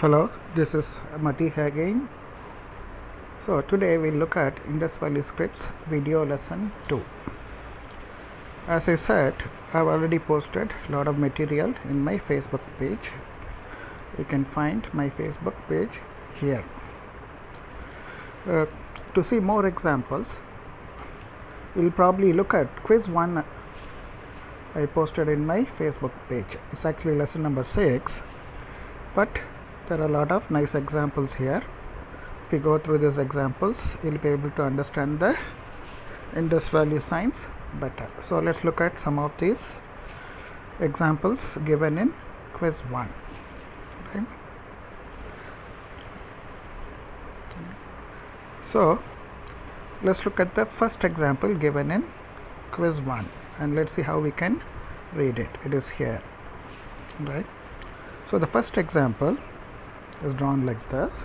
Hello, this is Mati again. So today we'll look at Indus Valley Scripts video lesson 2. As I said, I've already posted a lot of material in my Facebook page. You can find my Facebook page here. To see more examples, we'll probably look at quiz 1 I posted in my Facebook page. It's actually lesson number 6, but there are a lot of nice examples here. If you go through these examples, you'll be able to understand the Indus Valley signs better. So let's look at some of these examples given in quiz 1. Okay. So let's look at the first example given in quiz 1 and let's see how we can read it. It is here, right? So the first example is drawn like this.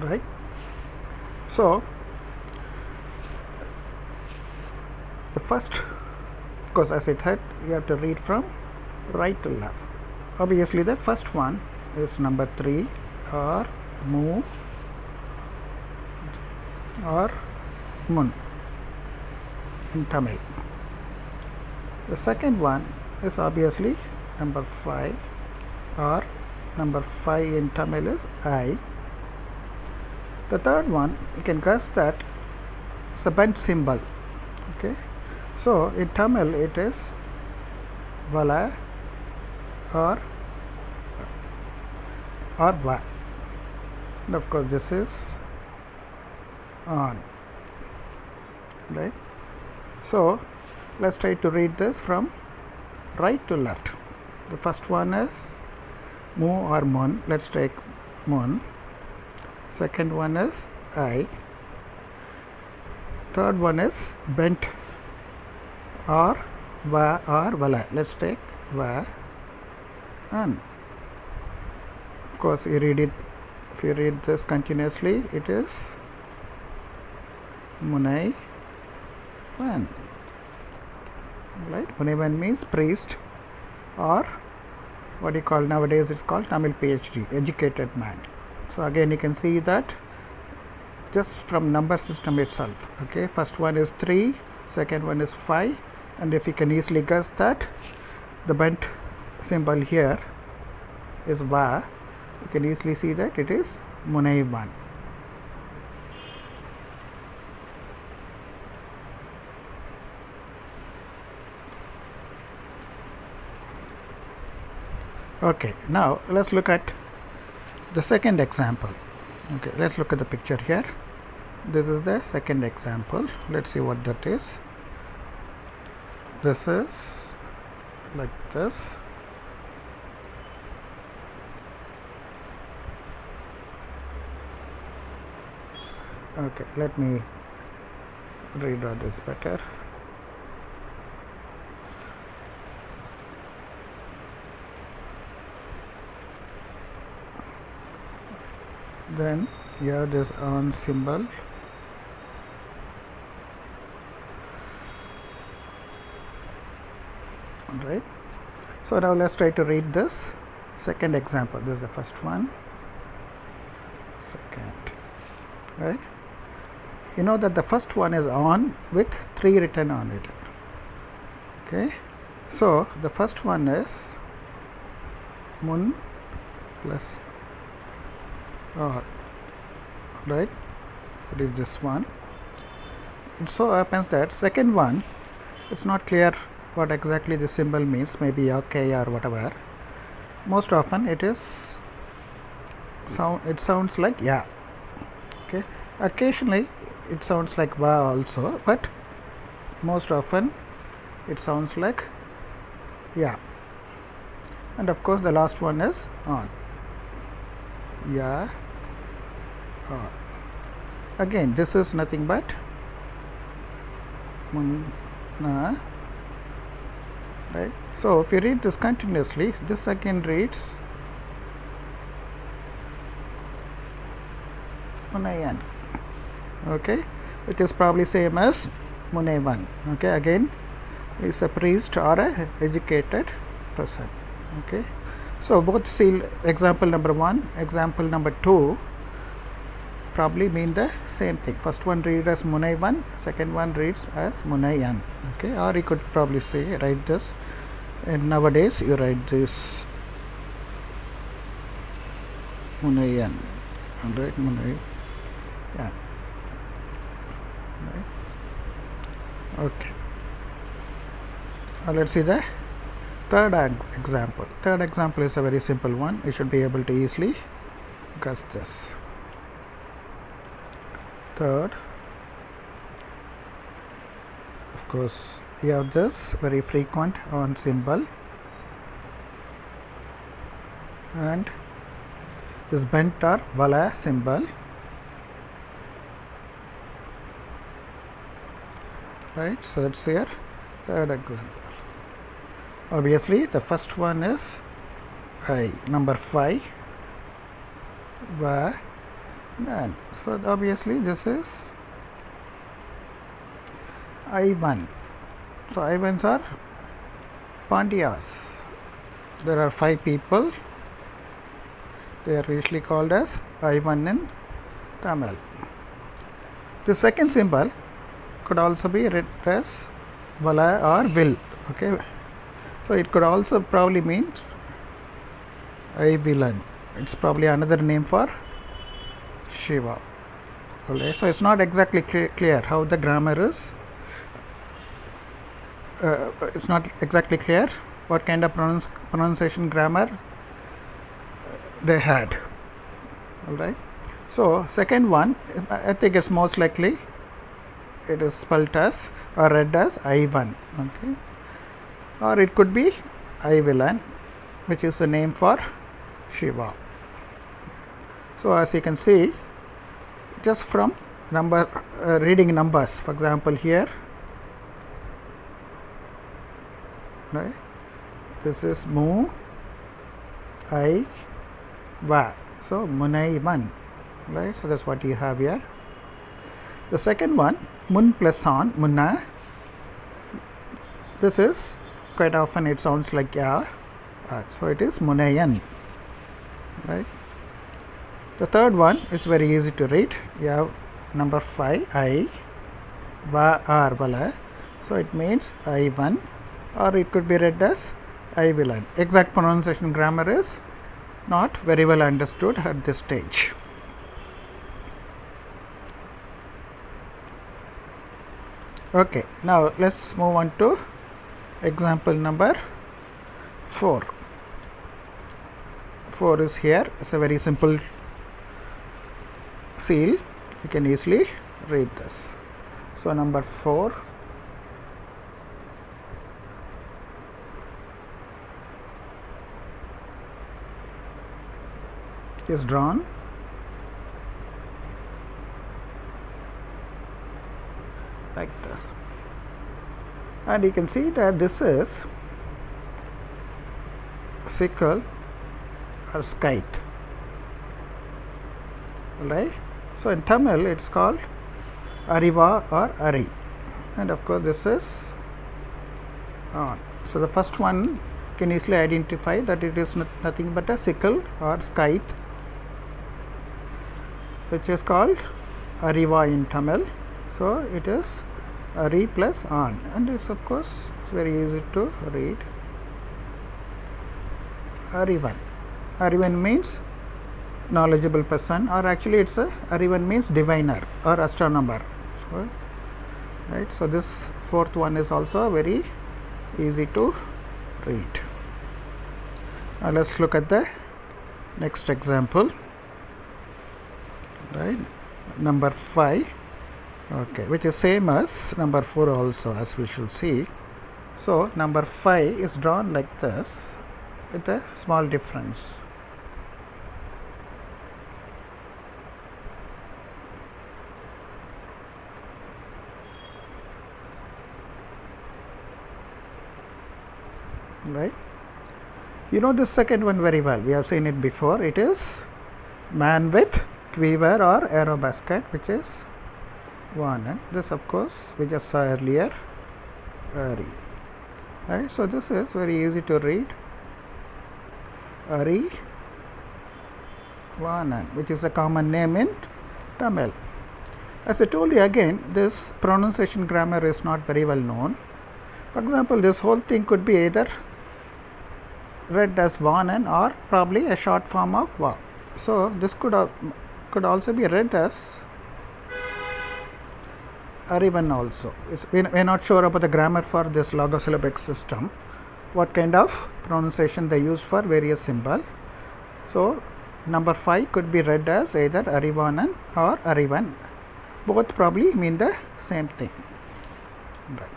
Right? So the first, of course, as I said, you have to read from right to left. Obviously the first one is number 3, or mu or mun in Tamil. The second one is obviously number 5, or number 5 in Tamil is I. The third one, you can guess that it's a bent symbol. Okay, so in Tamil it is vala or va, and of course this is on, right? So let's try to read this from right to left. The first one is mu or mun. Let's take mun. Second one is I. Third one is bent or va or vala. Let's take va. And of course you read it, if you read this continuously, it is munai van, right? Munaivan means priest, or what you call nowadays, it's called Tamil PhD, educated man. So again you can see that just from number system itself. Okay, first one is 3, second one is 5, and if you can easily guess that the bent symbol here is va, you can easily see that it is munaivan. Okay, now let's look at the second example. Okay, let's look at the picture here. This is the second example. Let's see what that is. This is like this. Okay, let me redraw this better. Then you have this on symbol. Right. So now let's try to read this second example. This is the first one. Second. Right. You know that the first one is on with 3 written on it. Okay. So the first one is mun plus or, right? It is this one. It so happens that second one, it's not clear what exactly the symbol means, maybe okay or whatever. Most often it is it sounds like yeah. Okay, occasionally it sounds like va also, but most often it sounds like yeah. And of course the last one is on. Yeah. Again, this is nothing but munna, right? So if you read this continuously, this again reads Munayan. Okay, which is probably same as Munevan. Okay, again is a priest or a educated person. Okay, so both see example number 1, example number 2 probably mean the same thing. First one read as Munaivan, second one reads as Munayan. Okay, or you could probably say write this, and nowadays you write this Munayan, right? Munayan. Yeah. Right. Okay. Now let's see the third example. Third example is a very simple one. You should be able to easily guess this. Third, of course, we have this very frequent on symbol, and this bent or vala symbol, right? So that's here third example. Obviously the first one is I, number 5, va, nan. So obviously this is I1. So I1s are Pandyas. There are 5 people. They are usually called as I1 in Tamil. The second symbol could also be read as Vala or will. Okay, so it could also probably mean I villain. It's probably another name for Shiva. Okay, so it's not exactly clear how the grammar is. It's not exactly clear what kind of pronunciation grammar they had. All right. So second one, I think it's most likely it is spelled as or read as I1. Okay, or it could be I villain, which is the name for Shiva. So as you can see, just from reading numbers, for example here, right, this is Mu, I, Va, so Munaivan, right? So that's what you have here. The second one, Mun plus on, Munna, this is quite often it sounds like Ya, so it is Munayan, right? The third one is very easy to read. You have number 5, I, Va, Ar, Vala, so it means I1, or it could be read as I villain. Exact pronunciation grammar is not very well understood at this stage. Okay, now let's move on to example number 4. 4 is here. It's a very simple seal. You can easily read this. So number 4. Is drawn like this, and you can see that this is sickle or scythe, right? So in Tamil it's called Ariva or Ari, and of course this is on. So the first one can easily identify that it is nothing but a sickle or scythe, which is called Ariva in Tamil. So it is Ari plus on, and it's of course it's very easy to read. Arivan. Arivan means knowledgeable person, or actually it's a Arivan means diviner or astronomer. So, right. So this fourth one is also very easy to read. Now let's look at the next example. Right, number 5, okay, which is same as number 4 also, as we should see. So number 5 is drawn like this with a small difference. Right, you know the second one very well. We have seen it before. It is man with quiver or arrow basket, which is one, and this of course we just saw earlier, Ari. Right, so this is very easy to read, Ari Vanan, which is a common name in Tamil. As I told you again, this pronunciation grammar is not very well known. For example, this whole thing could be either read as Vanan or probably a short form of Va. So this could also be read as Arivan also. We're not sure about the grammar for this logosyllabic system, what kind of pronunciation they used for various symbols. So number 5 could be read as either Arivanan or Arivan. Both probably mean the same thing. Right.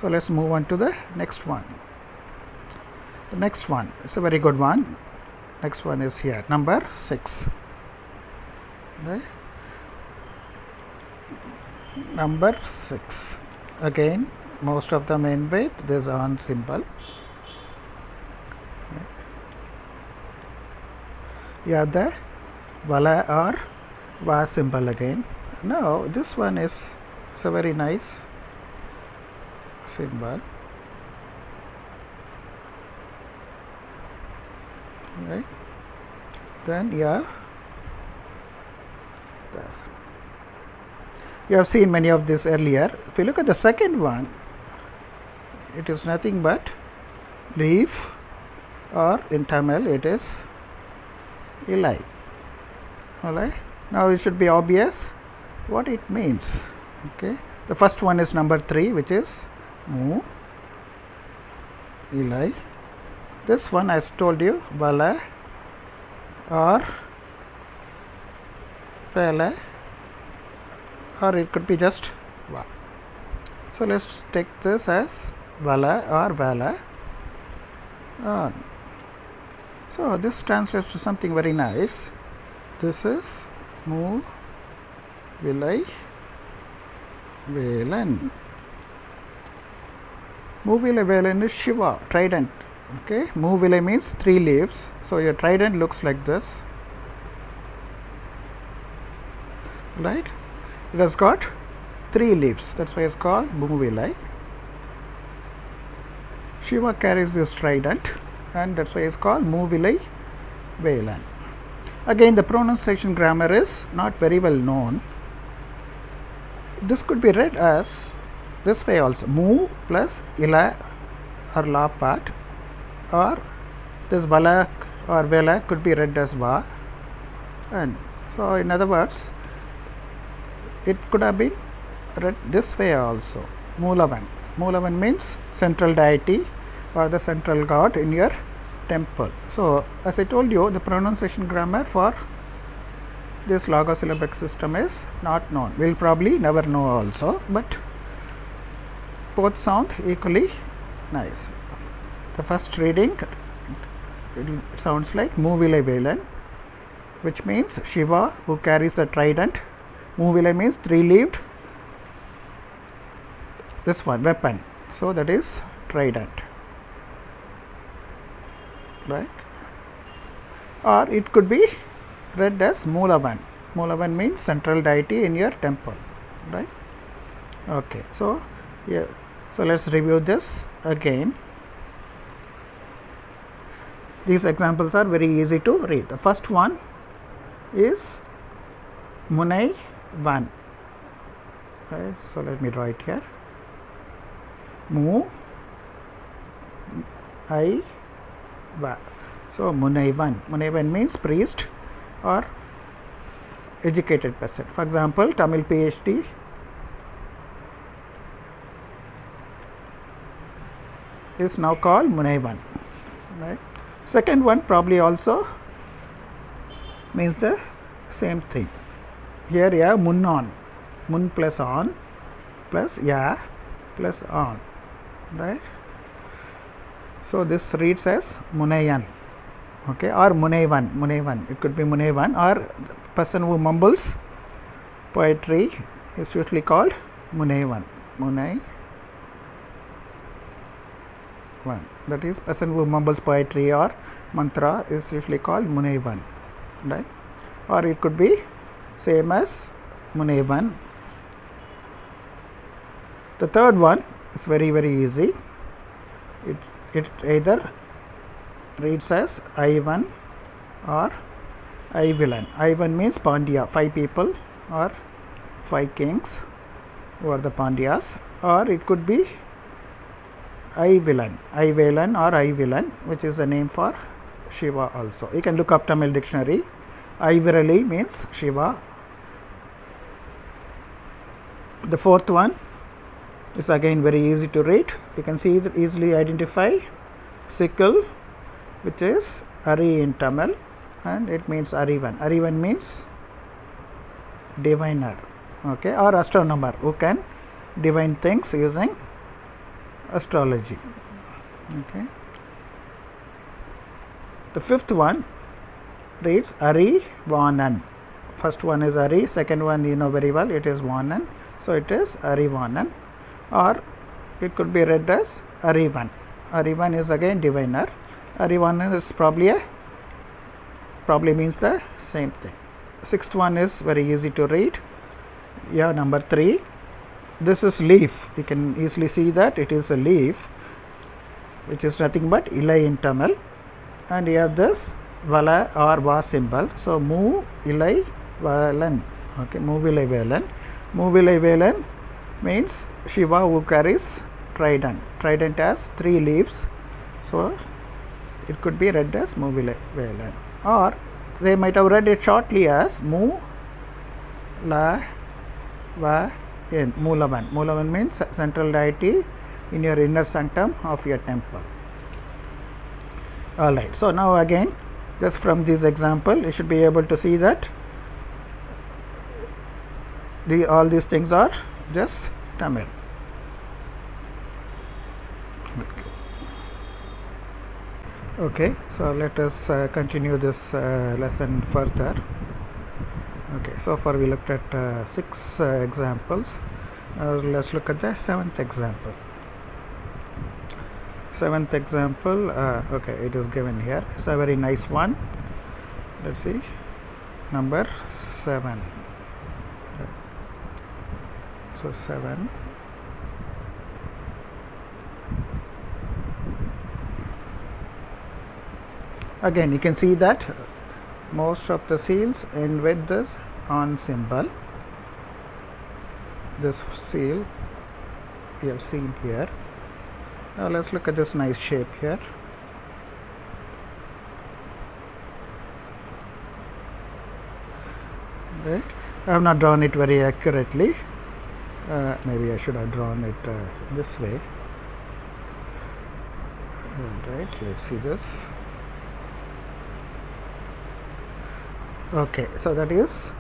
So let's move on to the next one. The next one, it's a very good one. Next one is here, number 6. Right. Number 6. Again, most of them end with this on symbol. You have the Vala or Va symbol again. Now this one is a very nice symbol. Right. Then you have this. You have seen many of this earlier. If you look at the second one, it is nothing but leaf, or in Tamil it is Ilai. Alright. Now it should be obvious what it means. Okay. The first one is number 3, which is Mu, Ilai. This one I told you, Vala or Vela, or it could be just Va. So let's take this as Vala or Vala. So this translates to something very nice. This is Mu Vilai Velan. Mu Vilai Velan is Shiva, trident. Okay, Mu Vilai means 3 leaves. So your trident looks like this. Right? It has got 3 leaves. That's why it's called Mu Vilai. Shiva carries this trident, and that's why it's called Mu Vilai Velan. Again, the pronunciation grammar is not very well known. This could be read as this way also, Mu plus Ila or La part, or this Vala or Vela could be read as Va. And so in other words, it could have been read this way also, Moolavan. Moolavan means central deity or the central god in your temple. So as I told you, the pronunciation grammar for this logosyllabic system is not known. We'll probably never know also, but both sound equally nice. The first reading, it sounds like Mu Vilai Velan, which means Shiva who carries a trident. Mu Vilai means 3-leaved, this one, weapon. So that is trident. Right? Or it could be read as Moolavan. Moolavan means central deity in your temple. Right? Okay. So yeah. So let's review this again. These examples are very easy to read. The first one is Munai Van. Okay, so let me draw it here. Mu I Va. So Munaivan. Munaivan means priest or educated person. For example, Tamil PhD is now called Munaivan. Right. Second one probably also means the same thing. Here you have Munnon, Mun plus on plus Ya plus on. Right. So this reads as Munayan. Okay, or Munaivan. Munaivan. It could be Munaivan, or the person who mumbles poetry is usually called Munaivan. Munaivan. That is, person who mumbles poetry or mantra is usually called Munaivan. Right? Or it could be same as Munevan. The third one is very easy. It either reads as I1 or I-villain. I1 means Pandya, 5 people or 5 kings who are the Pandyas, or it could be I-villain or I-villain, which is a name for Shiva also. You can look up Tamil dictionary. I-virali means Shiva. The fourth one is again very easy to read. You can see that easily identify sickle, which is Ari in Tamil, and it means Arivan. Arivan means diviner, okay, or astronomer who can divine things using astrology. Okay. The fifth one reads Ari Vanan. First one is Ari, second one you know very well, it is Vanan. So it is Ari Vanan, or it could be read as Arivan. Arivan is again diviner. Arivanan is probably means the same thing. Sixth one is very easy to read. Yeah, number 3. This is leaf. You can easily see that it is a leaf, which is nothing but Ilai in Tamil, and you have this Vala or Va symbol. So Mu Ilai Valan. Okay, Mu Ilai Valan. Mu Ilai Valan means Shiva who carries trident. Trident has 3 leaves, so it could be read as Mu Ilai Valan, or they might have read it shortly as Mu La Va in Mulavan. Mulavan means central deity in your inner sanctum of your temple. Alright, so now again, just from this example, you should be able to see that all these things are just Tamil. Okay, so let us continue this lesson further. Okay, so far we looked at 6 examples. Now let's look at the 7th example. 7th example, okay, it is given here. It's a very nice one. Let's see, number 7. So 7. Again, you can see that most of the seals end with this on symbol. This seal we have seen here. Now let's look at this nice shape here. Right. I have not drawn it very accurately. Maybe I should have drawn it this way. Right. Let's see this. Okay, so that is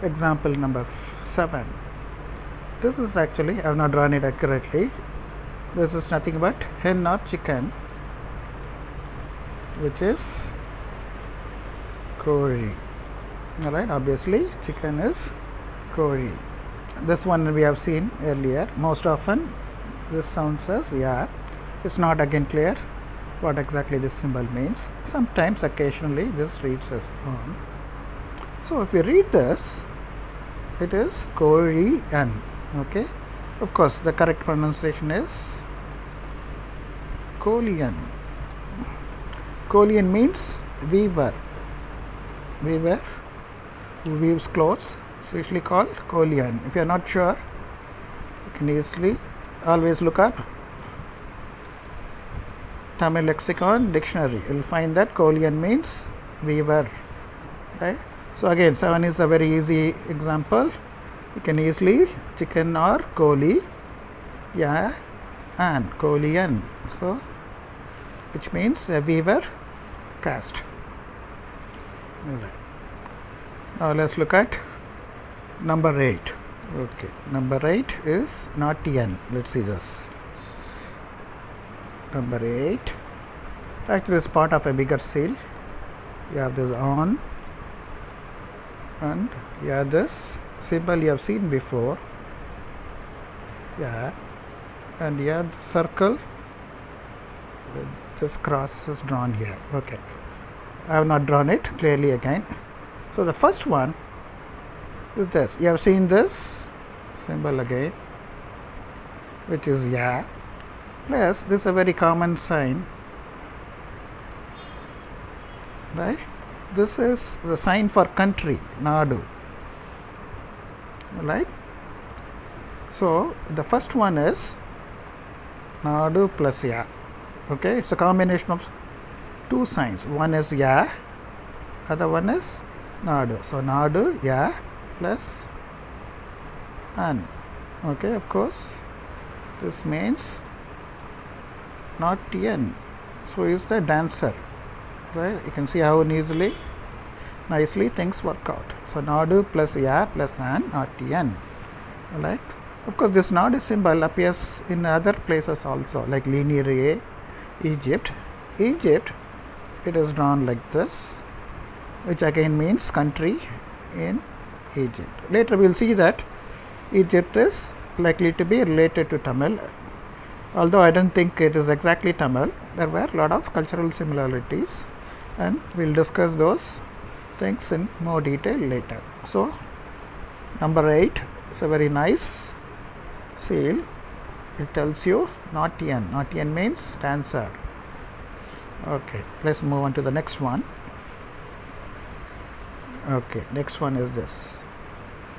example number 7. This is actually, I have not drawn it accurately. This is nothing but hen or chicken, which is Kori. Alright, obviously chicken is Kori. This one we have seen earlier. Most often this sounds as yeah. It's not again clear what exactly this symbol means. Sometimes, occasionally, this reads as on. So if we read this, it is Korean. Okay, of course the correct pronunciation is Kolian. Kolian means weaver. Weaver who weaves clothes. It's usually called Kolian. If you are not sure, you can easily always look up Tamil lexicon dictionary. You will find that Kolian means weaver. Right. So again, 7 is a very easy example. You can easily chicken or koli, yeah, and kolian. So, which means a weaver caste. Right. Now let's look at number 8. Okay, number 8 is not n. Let's see this. Number 8 actually is part of a bigger seal. You have this on, and yeah, this symbol you have seen before, yeah, and yeah, the circle with this cross is drawn here. Okay, I have not drawn it clearly again. So the first one is this. You have seen this symbol again, which is ya, plus this is a very common sign, right? This is the sign for country, Nadu, right? So the first one is Nadu plus ya. Okay, it's a combination of two signs. One is ya, other one is Nadu. So Nadu ya plus an. Okay, of course, this means not n. So is the dancer, right? You can see how nicely things work out. So Nadu plus ya plus an, not n, right? Of course, this Nadu symbol appears in other places also, like linear A, Egypt. Egypt, it is drawn like this, which again means country in Egypt. Later we will see that Egypt is likely to be related to Tamil, although I don't think it is exactly Tamil. There were a lot of cultural similarities, and we will discuss those things in more detail later. So number 8 is a very nice seal. It tells you not n. Not n means dancer. Okay, let's move on to the next one. Okay, next one is this.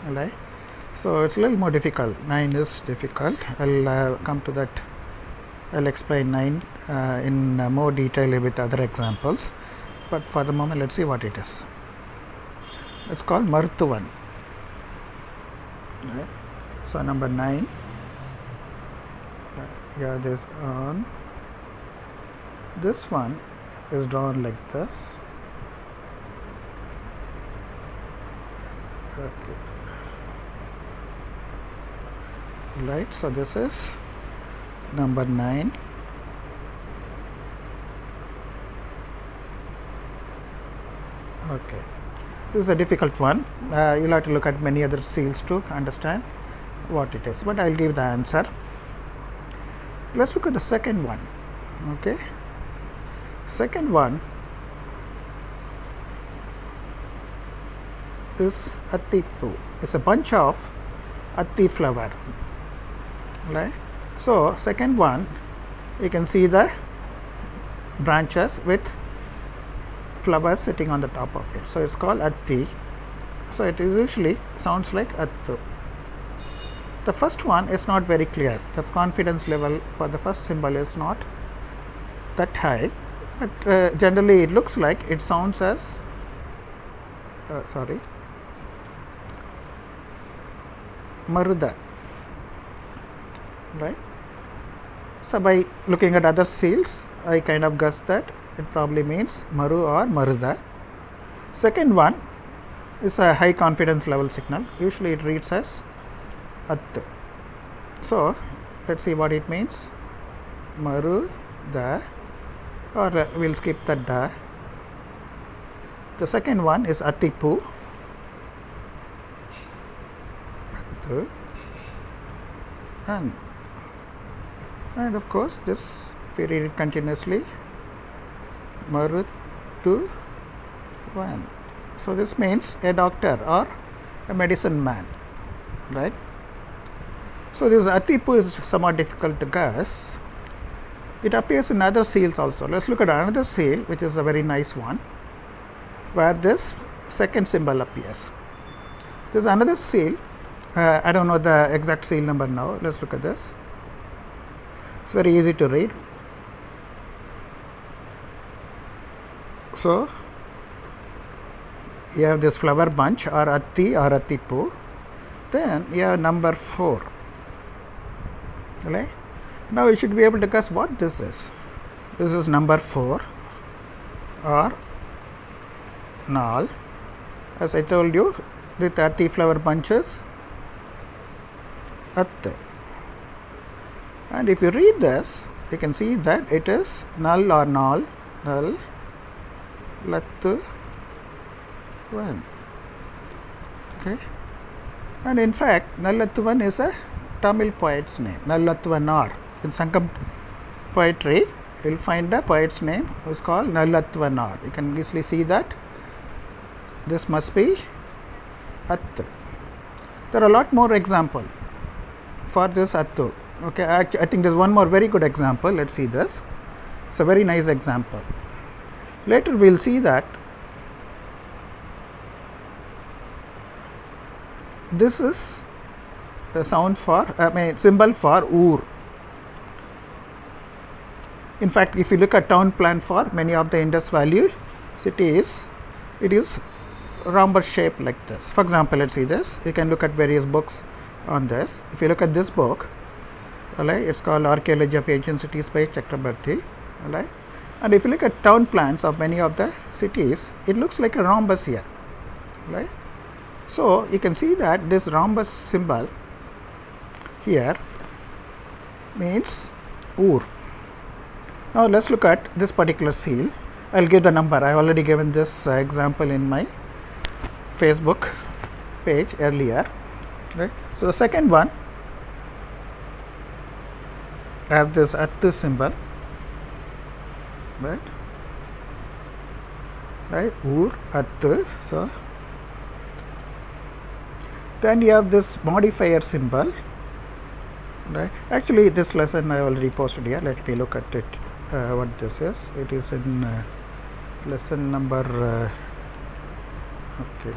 Alright, so it's a little more difficult. 9 is difficult. I'll come to that. I'll explain 9 in more detail with other examples, but for the moment let's see what it is. It's called Maruthuvan. Right. So number 9, yeah, this on. This one is drawn like this. Okay. Right, so this is number 9. Okay, this is a difficult one. You'll have to look at many other seals to understand what it is, but I'll give the answer. Let's look at the second one. Okay, second one is Attipu. It's a bunch of Atti flower, right? So second one, you can see the branches with flowers sitting on the top of it. So it's called Atti. So it is usually sounds like Attu. The first one is not very clear. The confidence level for the first symbol is not that high, but generally it looks like it sounds as Maruda, right? So by looking at other seals, I kind of guessed that it probably means Maru or Maruda. Second one is a high confidence level signal. Usually it reads as Attu. So let's see what it means. Maruda, or we'll skip that da. The second one is Attipu. Attu. And of course this, if we read it continuously, Maruthuvan. So this means a doctor or a medicine man, right? So this Attipu is somewhat difficult to guess. It appears in other seals also. Let's look at another seal, which is a very nice one, where this second symbol appears. There is another seal. I don't know the exact seal number now. Let's look at this. It's very easy to read. So you have this flower bunch or Atti or Attipu. Then you have number 4. Right? Now you should be able to guess what this is. This is number 4 or Nal. As I told you, the Atti flower bunches Atte. And if you read this, you can see that it is Null or Nal, Null, Lattu, Van. Okay. And in fact, Nallathuvan is a Tamil poet's name, Nallathuvanar. In Sangam poetry, you will find a poet's name who is called Nallathuvanar. You can easily see that this must be Attu. There are a lot more example for this attu. Okay, I think there's one more very good example. Let's see this. It's a very nice example. Later we'll see that this is the sound for symbol for Ur. In fact, if you look at town plan for many of the Indus Valley cities, it is rhombus shaped like this. For example, let's see this. You can look at various books on this. If you look at this book, it's called Archaeology of Ancient Cities by Chakrabarti. And if you look at town plans of many of the cities, it looks like a rhombus here. So you can see that this rhombus symbol here means Ur. Now let's look at this particular seal. I'll give the number. I have already given this example in my Facebook page earlier. So the second one has this attu symbol, right? Ur attu. So then you have this modifier symbol. Actually, this lesson I already posted here. Let me look at it. What this is? It is in lesson number. Okay.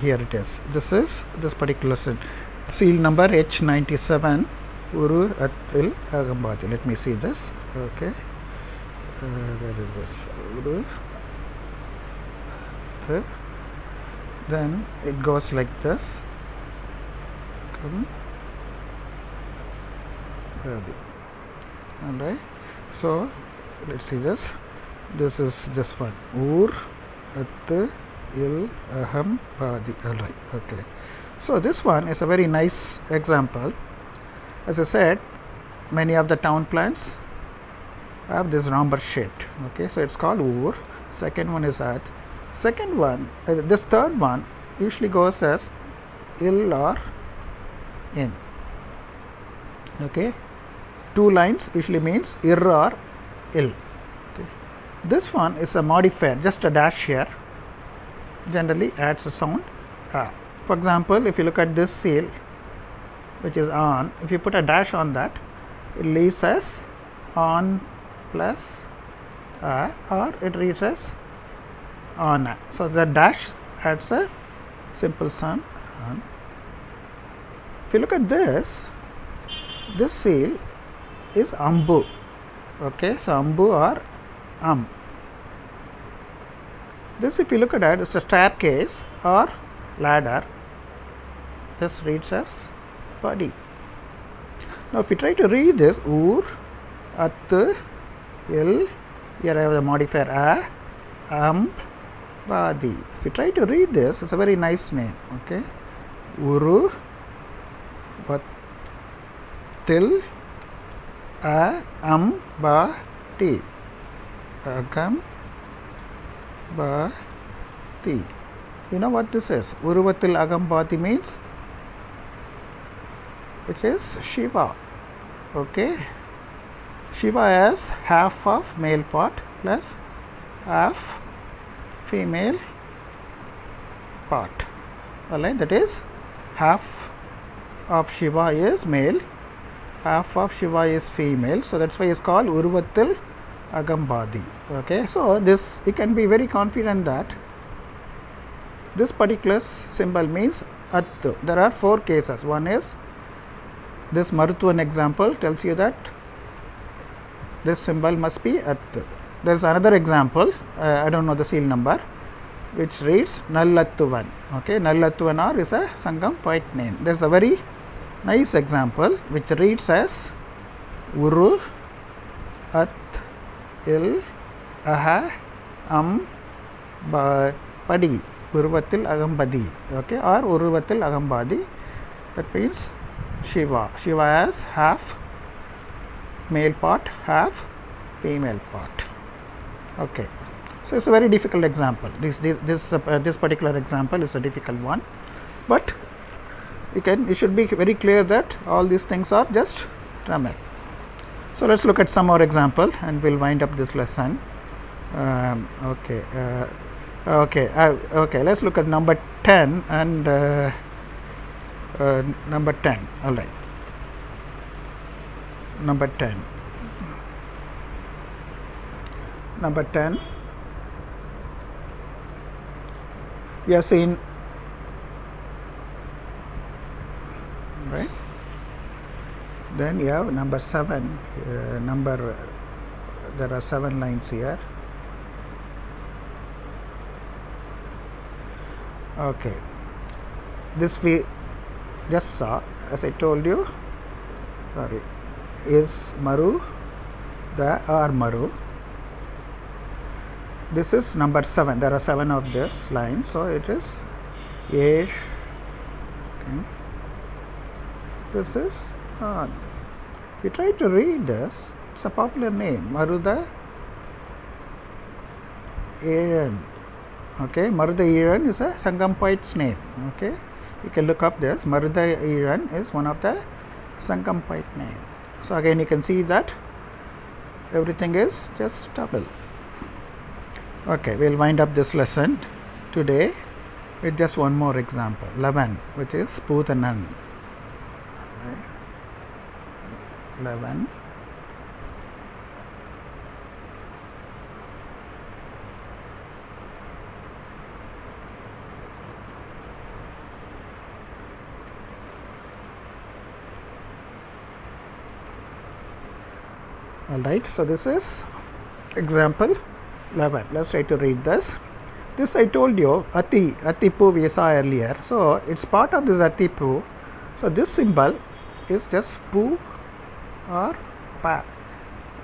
Here it is. This is this particular seal number H97. Uru Atil Agambati. Let me see this. Okay. Where is this? Uru. Then it goes like this. Alright, so let's see this. This is this one. Ur At Il Aham Badi. Alright, okay. So this one is a very nice example. As I said, many of the town plans have this rhombus shape. Okay, so it's called Ur. Second one is At. Second one, this third one usually goes as Il or In. Okay, two lines usually means Ir or Il. Okay. This one is a modifier, just a dash here, generally adds a sound. For example, if you look at this seal, which is on, if you put a dash on that, it leaves as on plus or it reads as on. So the dash adds a simple sound on. If you look at this seal is Ambu. Okay, so Ambu or This, if you look at it, is a staircase or ladder. This reads as Padi. Now, if you try to read this, Ur, At, Il, here I have the modifier A, Badi. If you try to read this, it's a very nice name. Okay, Uru, Til, Ba, Ti, Agam, Ba, Ti. You know what this is? Uruvatil Agam Bati means, which is Shiva. Okay, Shiva has half of male part plus half female part. Alright, that is half of Shiva is male, half of Shiva is female. So that's why it's called Uruvatil Agambadi. Okay, so this you can be very confident that this particular symbol means Attu. There are 4 cases. One is this Maruthuvan example tells you that this symbol must be Attu. There is another example, I don't know the seal number, which reads Nallattuvan. Okay, Nallattuvan is a Sangam poet name. There is a very nice example which reads as Uru, At, Il, Aha, Padi, Uruvatil Agambadi. Okay, or Uruvatil Agambadi. That means Shiva. Shiva has half male part, half female part. Okay, so it's a very difficult example. This particular example is a difficult one, but you should be very clear that all these things are just Tamil. So let's look at some more example and we'll wind up this lesson. Okay. Okay. Let's look at number 10 and number 10. All right. Number 10. Number 10. We have seen, right? Then you have number 7. There are 7 lines here. Okay. This we just saw, as I told you. Sorry, is Maru the or Maru? This is number 7. There are 7 of this line, so it is Yesh. Okay. This is we try to read this. It's a popular name, Maruda Iran. Okay, Maruda Iran is a Sangam poet's name. Okay, you can look up this. Maruda Iran is one of the Sangam poet name. So again, you can see that everything is just double. Okay, we'll wind up this lesson today with just one more example, 11, which is Puthanan. 11. All right, so this is example 11. Let's try to read this. This I told you, Atipu we saw earlier. So it's part of this Atipu. So this symbol is just Pu or Pa.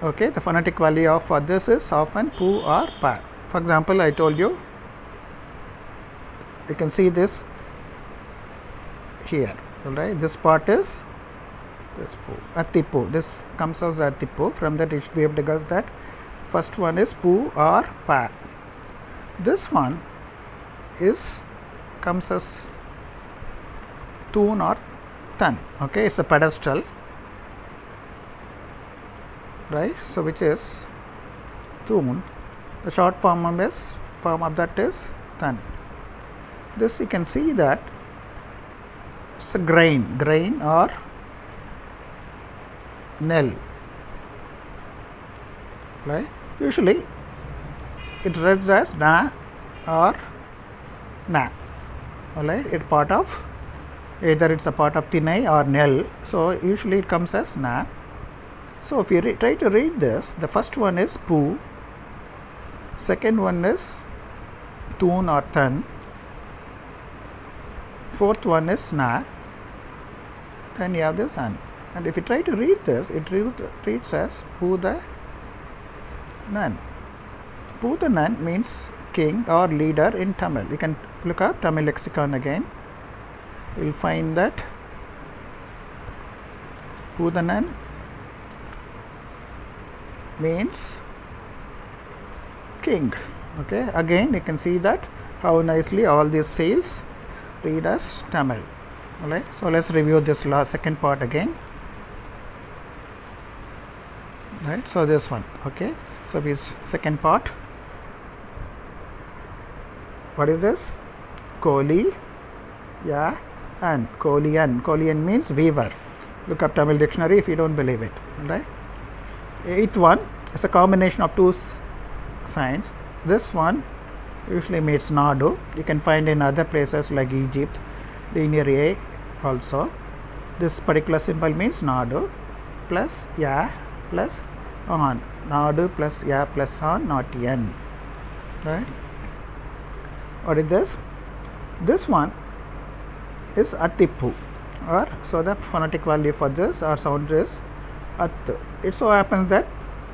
Okay, the phonetic value of for this is often Pu or Pa. For example, I told you, you can see this here. All right, this part is this Pu, Atipu. This comes as Atipu. From that, you should be able to guess that first one is Pu or Pa. This one comes as Tun or Tan. Okay, it's a pedestal, right? So which is Tun. The short form of that is Tan. This you can see that it's a grain or nell, right? Usually it reads as Na or Na. All right, it's part of either it's a part of Tinai or Nell. So usually it comes as Na. So if you try to read this, the first one is Pu, second one is Tun or Tan, fourth one is Na, then you have this An. And if you try to read this, it reads as Puthanan. Puthanan means king or leader in Tamil. You can look up Tamil lexicon again. You will find that Puthanan means king. Okay, again you can see that how nicely all these sales read as Tamil. Alright, so let's review this second part again. Right, so this one. Okay, so this second part. What is this? Koli, yeah, and Kolian. Kolian means weaver. Look up Tamil dictionary if you don't believe it. Right. Eighth one is a combination of two signs. This one usually means Nadu. You can find in other places like Egypt, linear A also. This particular symbol means Nadu plus Ya plus on. Nadu plus Ya plus on, not N. Right. What is this? This one is Atipu, or so the phonetic value for this or sound is At. It so happens that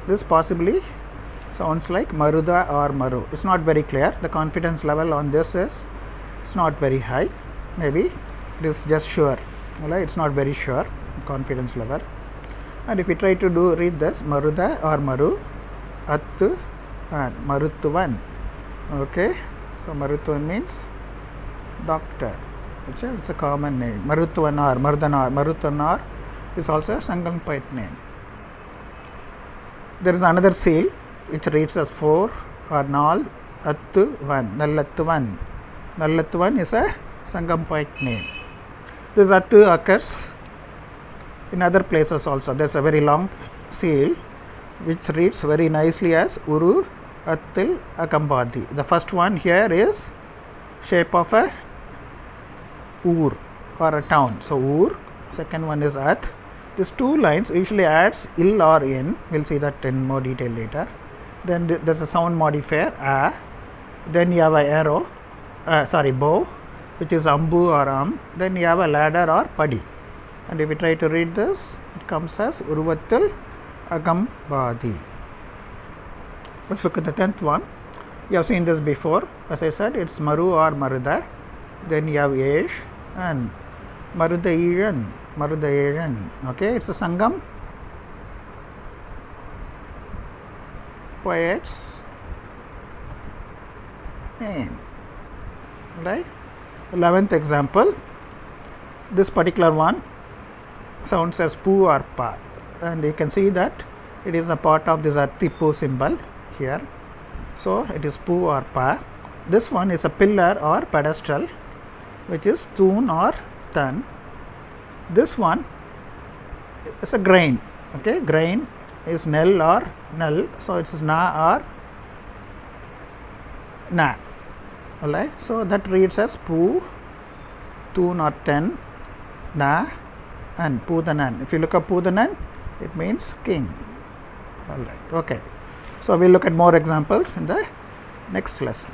this possibly sounds like Maruda or Maru. It's not very clear. The confidence level on this is it's not very high. Maybe it is just sure. Right? It's not very sure confidence level. And if we try to read this Maruda or Maru, Attu and Maruttuvan. Okay, so Maruttuvan means doctor, which is a common name. Maruttuvan or Maruttuvan is also a Sangam poet name. There is another seal which reads as 4 or Nal Attuvan, Nallattuvan. Nallattuvan is a Sangam poet name. This Attu occurs in other places also. There is a very long seal which reads very nicely as Uru Attil Akambadi. The first one here is shape of a Ur or a town. So, Ur, second one is At. These two lines usually adds il or in. We will see that in more detail later. Then there is a sound modifier A. Then you have a arrow, bow, which is ambu or Then you have a ladder or padi. And if we try to read this, it comes as Uruvattil Agambadi. Let's look at the 10th one. You have seen this before. As I said, it's Maru or Maruda. Then you have Yesh and Marudairan. Marudairan. Okay, it's a Sangam poet's name. Right? 11th example. This particular one sounds as Pu or Pa. And you can see that it is a part of this Attipu symbol here. So, it is Pu or Pa. This one is a pillar or pedestal, which is Tun or Tan. This one is a grain. Okay, grain is Nel or Null. So, it is Na or Na. Alright. So, that reads as Pu, Tun or Ten, Na and Pudanan. If you look up Pudanan, it means king. Alright. Okay. So, we will look at more examples in the next lesson.